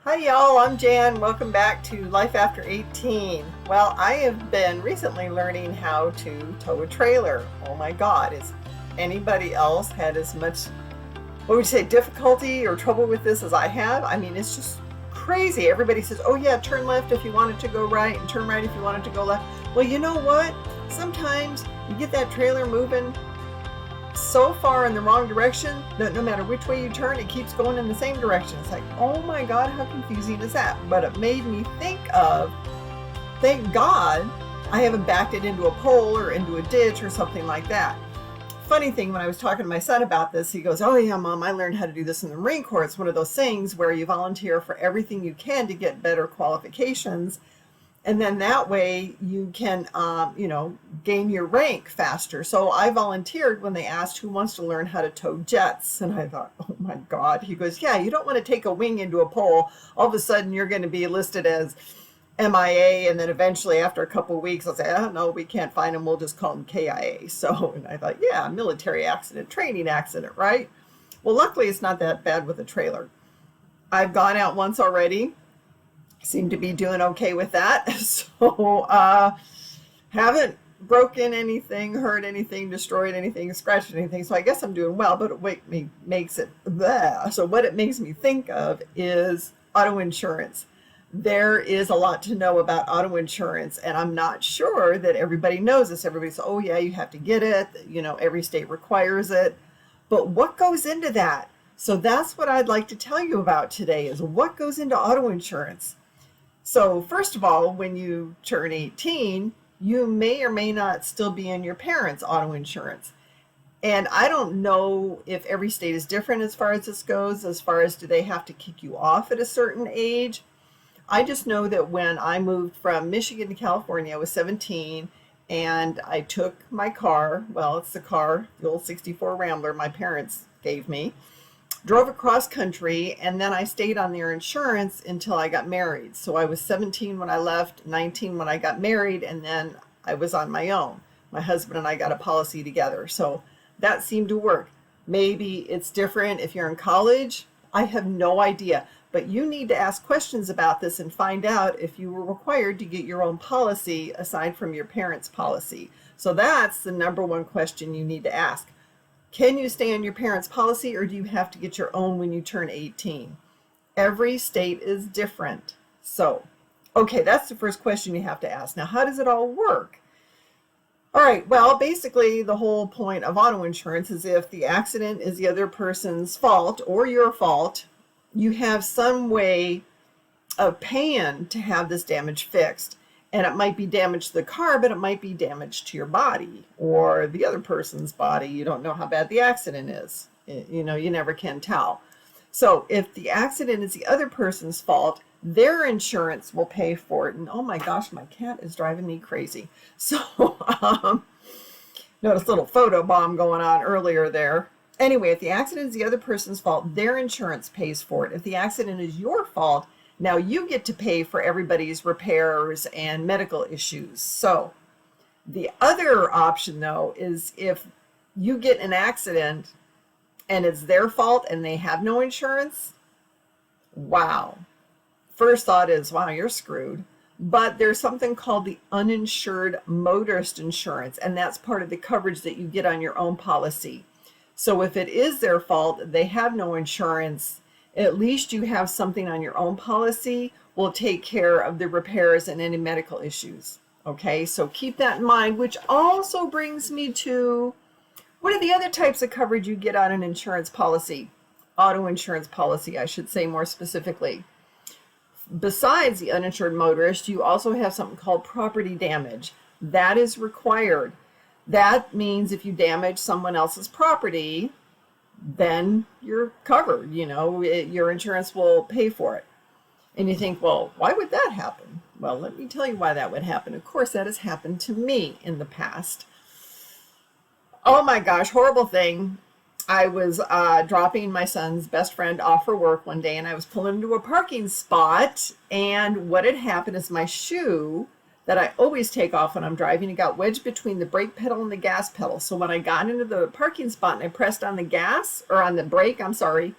Hi y'all, I'm Jan. Welcome back to Life After 18. Well, I have been recently learning how to tow a trailer. Oh my God, has anybody else had as much, what would you say, difficulty or trouble with this as I have? I mean, it's just crazy. Everybody says, oh yeah, turn left if you want it to go right and turn right if you want it to go left. Well, you know what? Sometimes you get that trailer moving so far in the wrong direction that no matter which way you turn, it keeps going in the same direction. It's like, oh my God, how confusing is that? But it made me think of, thank God I haven't backed it into a pole or into a ditch or something like that. Funny thing, when I was talking to my son about this, he goes, oh yeah, Mom, I learned how to do this in the Marine Corps. It's one of those things where you volunteer for everything you can to get better qualifications. And then that way you can, gain your rank faster. So I volunteered when they asked who wants to learn how to tow jets. And I thought, oh my God. He goes, yeah, you don't want to take a wing into a pole. All of a sudden you're going to be listed as MIA. And then eventually after a couple of weeks, I'll say, oh no, we can't find him. We'll just call him KIA. So, and I thought, yeah, military accident, training accident, right? Well, luckily it's not that bad with a trailer. I've gone out once already. Seem to be doing okay with that. So haven't broken anything, hurt anything, destroyed anything, scratched anything. So I guess I'm doing well, but makes it bleh. So what it makes me think of is auto insurance. There is a lot to know about auto insurance, and I'm not sure that everybody knows this. Everybody says, oh yeah, you have to get it. Every state requires it. But what goes into that? So that's what I'd like to tell you about today is what goes into auto insurance. So first of all, when you turn 18, you may or may not still be in your parents' auto insurance. And I don't know if every state is different as far as this goes, as far as do they have to kick you off at a certain age. I just know that when I moved from Michigan to California, I was 17 and I took my car, well, it's the old 64 Rambler my parents gave me, drove across country, and then I stayed on their insurance until I got married. So I was 17 when I left, 19 when I got married, and then I was on my own. My husband and I got a policy together. So that seemed to work. Maybe it's different if you're in college. I have no idea. But you need to ask questions about this and find out if you were required to get your own policy aside from your parents' policy. So that's the number one question you need to ask. Can you stay on your parents' policy, or do you have to get your own when you turn 18? Every state is different. So, okay, that's the first question you have to ask. Now, how does it all work? All right, well, basically the whole point of auto insurance is if the accident is the other person's fault or your fault, you have some way of paying to have this damage fixed. And it might be damage to the car, but it might be damage to your body or the other person's body. You don't know how bad the accident is. You never can tell. So if the accident is the other person's fault, their insurance will pay for it. And oh my gosh, my cat is driving me crazy. So notice a little photo bomb going on earlier there. Anyway, if the accident is the other person's fault, their insurance pays for it. If the accident is your fault, now you get to pay for everybody's repairs and medical issues. So the other option, though, is if you get an accident and it's their fault and they have no insurance, wow. First thought is, wow, you're screwed. But there's something called the uninsured motorist insurance, and that's part of the coverage that you get on your own policy. So if it is their fault, they have no insurance, at least you have something on your own policy will take care of the repairs and any medical issues. Okay, so keep that in mind, which also brings me to what are the other types of coverage you get on an insurance policy? Auto insurance policy, I should say more specifically. Besides the uninsured motorist, you also have something called property damage. That is required. That means if you damage someone else's property, then you're covered, your insurance will pay for it. And you think, well, why would that happen? Well, let me tell you why that would happen. Of course, that has happened to me in the past. Oh my gosh, horrible thing. I was dropping my son's best friend off for work one day, and I was pulling into a parking spot, and what had happened is my shoe that I always take off when I'm driving, it got wedged between the brake pedal and the gas pedal. So when I got into the parking spot and I pressed on the gas, or on the brake, I'm sorry,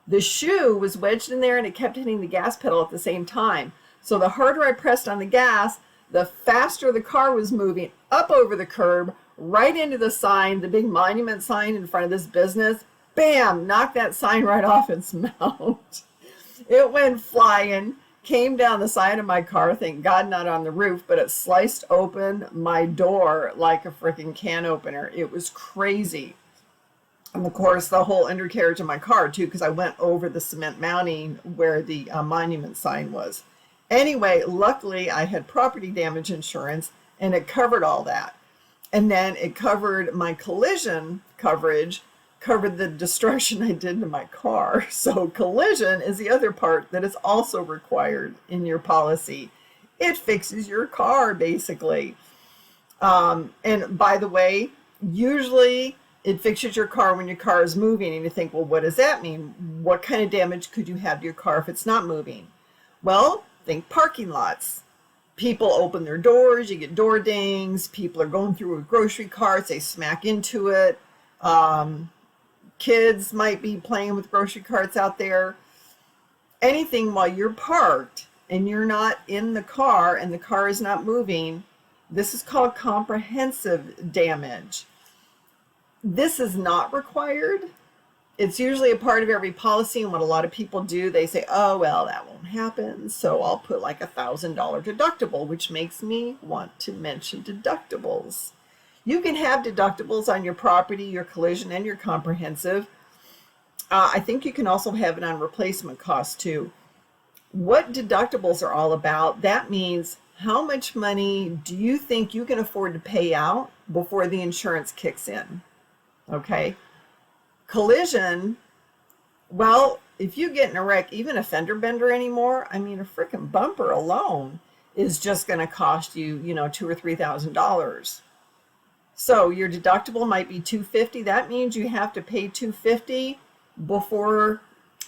The shoe was wedged in there and it kept hitting the gas pedal at the same time. So the harder I pressed on the gas, the faster the car was moving up over the curb, right into the sign, the big monument sign in front of this business. Bam! Knocked that sign right off its mount. It went flying, came down the side of my car, thank God not on the roof, but it sliced open my door like a freaking can opener. It was crazy. And of course, the whole undercarriage of my car, too, because I went over the cement mounting where the monument sign was. Anyway, luckily, I had property damage insurance, and it covered all that. And then it covered my collision coverage, covered the destruction I did to my car. So collision is the other part that is also required in your policy. It fixes your car, basically. And by the way, usually it fixes your car when your car is moving, and you think, well, what does that mean? What kind of damage could you have to your car if it's not moving? Well, think parking lots. People open their doors, you get door dings, people are going through with grocery carts, they smack into it. Kids might be playing with grocery carts out there. Anything while you're parked and you're not in the car and the car is not moving, this is called comprehensive damage. This is not required. It's usually a part of every policy, and what a lot of people do, they say, oh, well, that won't happen, so I'll put like $1,000 deductible, which makes me want to mention deductibles. You can have deductibles on your property, your collision, and your comprehensive. I think you can also have it on replacement costs too. What deductibles are all about, that means how much money do you think you can afford to pay out before the insurance kicks in? Okay. Collision, well, if you get in a wreck, even a fender bender anymore, I mean, a freaking bumper alone is just going to cost you, $2,000 or $3,000. So your deductible might be $250. That means you have to pay $250 before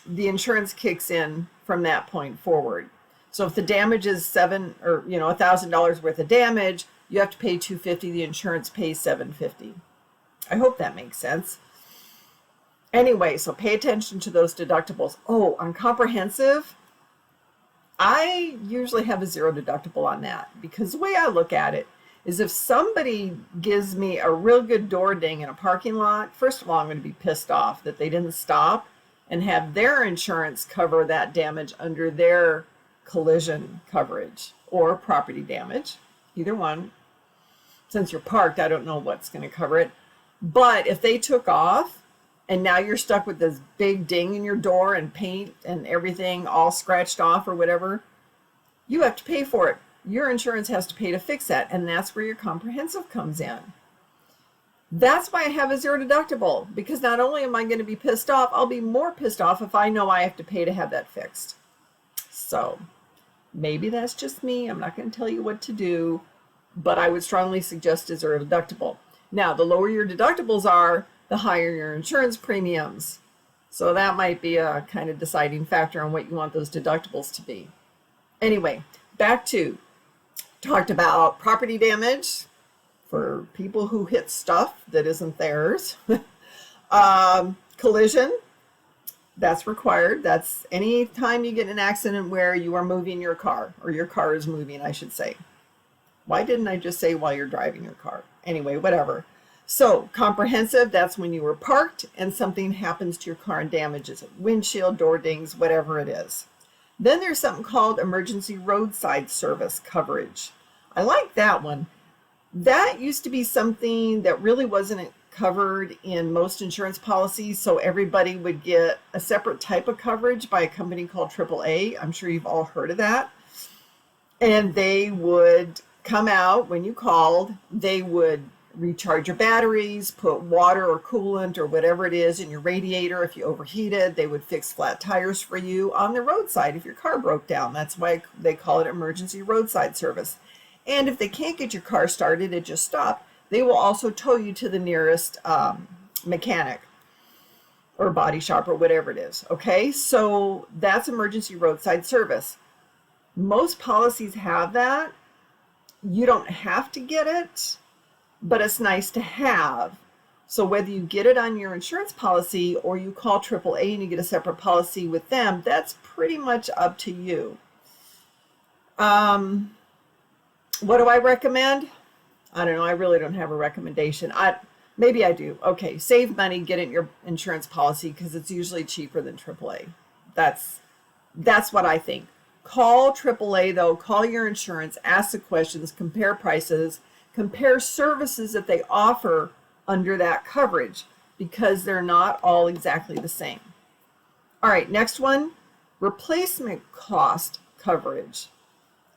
the insurance kicks in from that point forward. So if the damage is $1,000 worth of damage, you have to pay $250. The insurance pays $750. I hope that makes sense. Anyway, so pay attention to those deductibles. Oh, on comprehensive, I usually have a zero deductible on that, because the way I look at it is if somebody gives me a real good door ding in a parking lot, first of all, I'm going to be pissed off that they didn't stop and have their insurance cover that damage under their collision coverage or property damage, either one. Since you're parked, I don't know what's going to cover it. But if they took off and now you're stuck with this big ding in your door and paint and everything all scratched off or whatever, you have to pay for it. Your insurance has to pay to fix that, and that's where your comprehensive comes in. That's why I have a zero deductible, because not only am I going to be pissed off, I'll be more pissed off if I know I have to pay to have that fixed. So maybe that's just me. I'm not going to tell you what to do, but I would strongly suggest a zero deductible. Now, the lower your deductibles are, the higher your insurance premiums. So that might be a kind of deciding factor on what you want those deductibles to be. Anyway, back to, talked about property damage for people who hit stuff that isn't theirs. Collision, that's required. That's any time you get in an accident where you are moving your car, or your car is moving, I should say. Why didn't I just say while you're driving your car? Anyway, whatever. So comprehensive, that's when you were parked and something happens to your car and damages it. Windshield, door dings, whatever it is. Then there's something called emergency roadside service coverage. I like that one. That used to be something that really wasn't covered in most insurance policies, so everybody would get a separate type of coverage by a company called AAA. I'm sure you've all heard of that. And they would come out when you called. They would recharge your batteries, put water or coolant or whatever it is in your radiator if you overheated. They would fix flat tires for you on the roadside if your car broke down. That's why they call it emergency roadside service. And if they can't get your car started, it just stopped, they will also tow you to the nearest mechanic or body shop or whatever it is. Okay, so that's emergency roadside service. Most policies have that. You don't have to get it, but it's nice to have. So whether you get it on your insurance policy or you call AAA and you get a separate policy with them, that's pretty much up to you. What do I recommend? I don't know. I really don't have a recommendation. Maybe I do. Okay, save money, get it in your insurance policy because it's usually cheaper than AAA. That's what I think. Call AAA though. Call your insurance. Ask the questions. Compare prices. Compare services that they offer under that coverage because they're not all exactly the same. All right, next one, replacement cost coverage.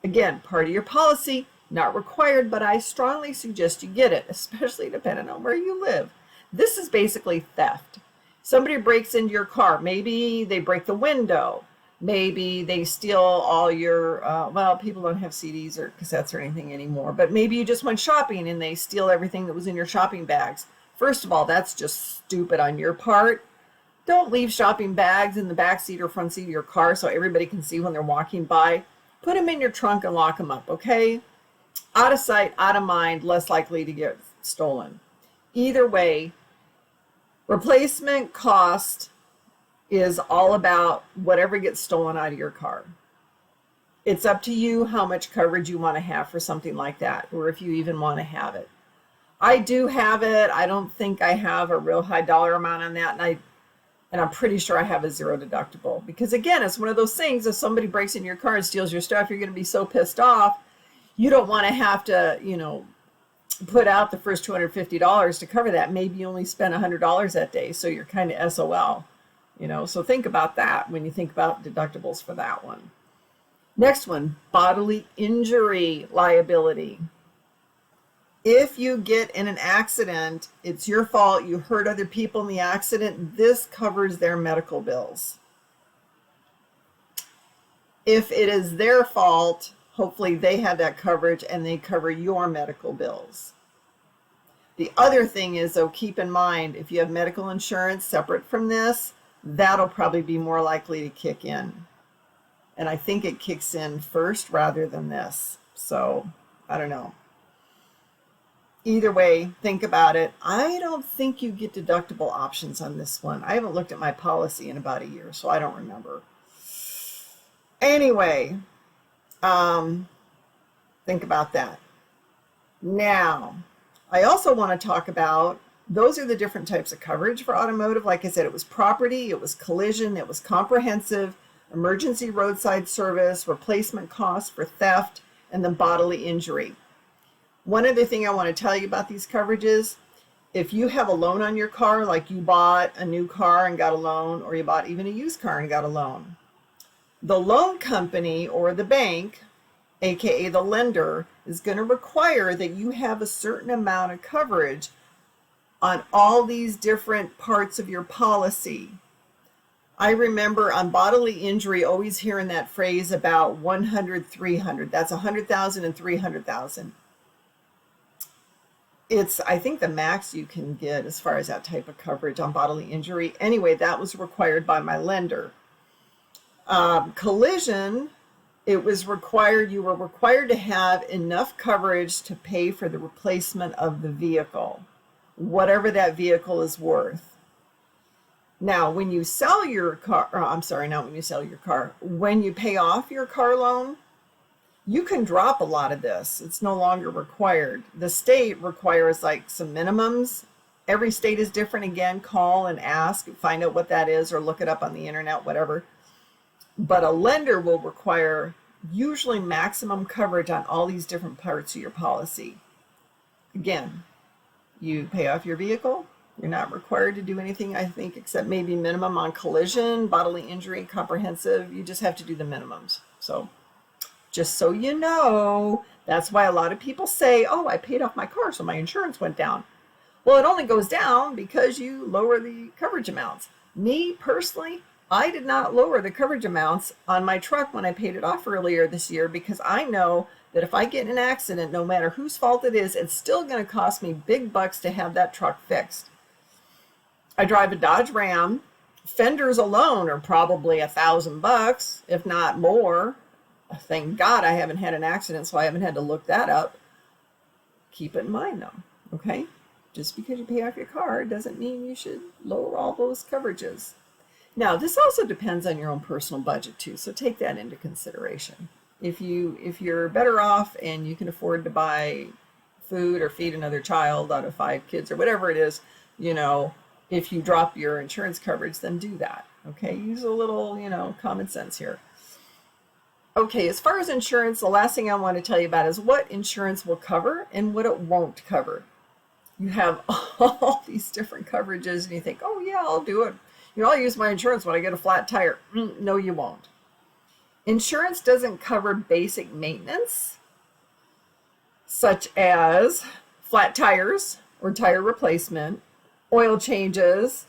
Again, part of your policy, not required, but I strongly suggest you get it, especially depending on where you live. This is basically theft. Somebody breaks into your car. Maybe they break the window. Maybe they steal all your, well, people don't have CDs or cassettes or anything anymore, but maybe you just went shopping and they steal everything that was in your shopping bags. First of all, that's just stupid on your part. Don't leave shopping bags in the back seat or front seat of your car so everybody can see when they're walking by. Put them in your trunk and lock them up, okay? Out of sight, out of mind, less likely to get stolen. Either way, replacement cost is all about whatever gets stolen out of your car. It's up to you how much coverage you want to have for something like that, or if you even want to have it. I do have it. I don't think I have a real high dollar amount on that, and I'm pretty sure I have a zero deductible. Because again, it's one of those things, if somebody breaks in your car and steals your stuff, you're going to be so pissed off, you don't want to have to, put out the first $250 to cover that. Maybe you only spend $100 that day, so you're kind of SOL. So think about that when you think about deductibles for that one. Next one, bodily injury liability. If you get in an accident, it's your fault, you hurt other people in the accident, this covers their medical bills. If it is their fault, hopefully they have that coverage and they cover your medical bills. The other thing is, though, keep in mind, if you have medical insurance separate from this, that'll probably be more likely to kick in. And I think it kicks in first rather than this. So, I don't know. Either way, think about it. I don't think you get deductible options on this one. I haven't looked at my policy in about a year, so I don't remember. Anyway, think about that. Now, I also want to talk about, those are the different types of coverage for automotive. Like I said, it was property, it was collision, it was comprehensive, emergency roadside service, replacement costs for theft, and then bodily injury. One other thing I want to tell you about these coverages, if you have a loan on your car, like you bought a new car and got a loan, or you bought even a used car and got a loan, the loan company or the bank, aka the lender, is going to require that you have a certain amount of coverage on all these different parts of your policy. I remember on bodily injury always hearing that phrase about 100, 300. That's 100,000 and 300,000. It's, I think, the max you can get as far as that type of coverage on bodily injury. Anyway, that was required by my lender. Collision, it was required, you were required to have enough coverage to pay for the replacement of the vehicle, whatever that vehicle is worth. Now, when you sell your car, not when you sell your car, when you pay off your car loan, you can drop a lot of this. It's no longer required. The state requires like some minimums. Every state is different. Again, call and ask, find out what that is, or look it up on the internet, whatever. But a lender will require usually maximum coverage on all these different parts of your policy. Again, you pay off your vehicle, you're not required to do anything, I think, except maybe minimum on collision, bodily injury, comprehensive. You just have to do the minimums. So just so you know, that's why a lot of people say, oh, I paid off my car, so my insurance went down. Well, it only goes down because you lower the coverage amounts. Me, personally, I did not lower the coverage amounts on my truck when I paid it off earlier this year because I know that if I get in an accident, no matter whose fault it is, it's still going to cost me big bucks to have that truck fixed. I drive a Dodge Ram. Fenders alone are probably $1,000, if not more. Thank God I haven't had an accident, so I haven't had to look that up. Keep it in mind, though, okay? just because you pay off your car doesn't mean you should lower all those coverages. Now, this also depends on your own personal budget too, so take that into consideration. If you're better off and you can afford to buy food or feed another child out of 5 kids or whatever it is, if you drop your insurance coverage, then do that. Okay, use a little, common sense here. Okay, as far as insurance, the last thing I want to tell you about is what insurance will cover and what it won't cover. You have all these different coverages and you think, oh yeah, I'll do it. I'll use my insurance when I get a flat tire. No, you won't. Insurance doesn't cover basic maintenance, such as flat tires or tire replacement, oil changes,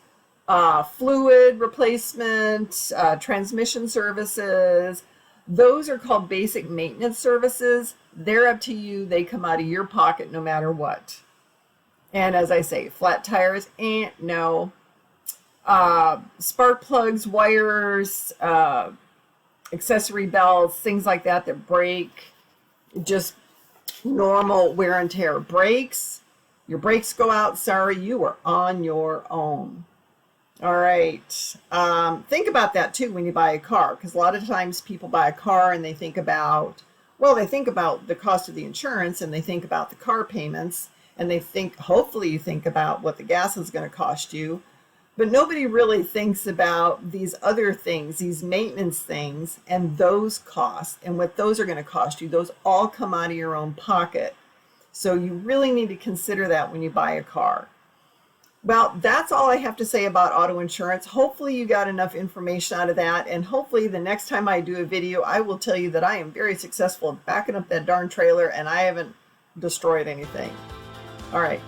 fluid replacement, transmission services. Those are called basic maintenance services. They're up to you. They come out of your pocket no matter what. And as I say, flat tires, no. Spark plugs, wires, accessory belts, things like that break, just normal wear and tear. Brakes, your brakes go out, sorry, you are on your own. All right, think about that too when you buy a car, because a lot of times people buy a car and they think about the cost of the insurance and they think about the car payments and hopefully you think about what the gas is going to cost you. But nobody really thinks about these other things, these maintenance things, and those costs, and what those are going to cost you. Those all come out of your own pocket. So you really need to consider that when you buy a car. Well, that's all I have to say about auto insurance. Hopefully you got enough information out of that, and hopefully the next time I do a video, I will tell you that I am very successful at backing up that darn trailer, and I haven't destroyed anything. All right.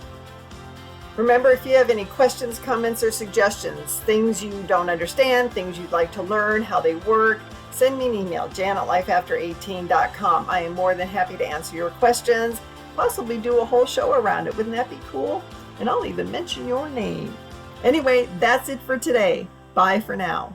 Remember, if you have any questions, comments, or suggestions, things you don't understand, things you'd like to learn, how they work, send me an email, jan@lifeafter18.com. I am more than happy to answer your questions, possibly do a whole show around it. Wouldn't that be cool? And I'll even mention your name. Anyway, that's it for today. Bye for now.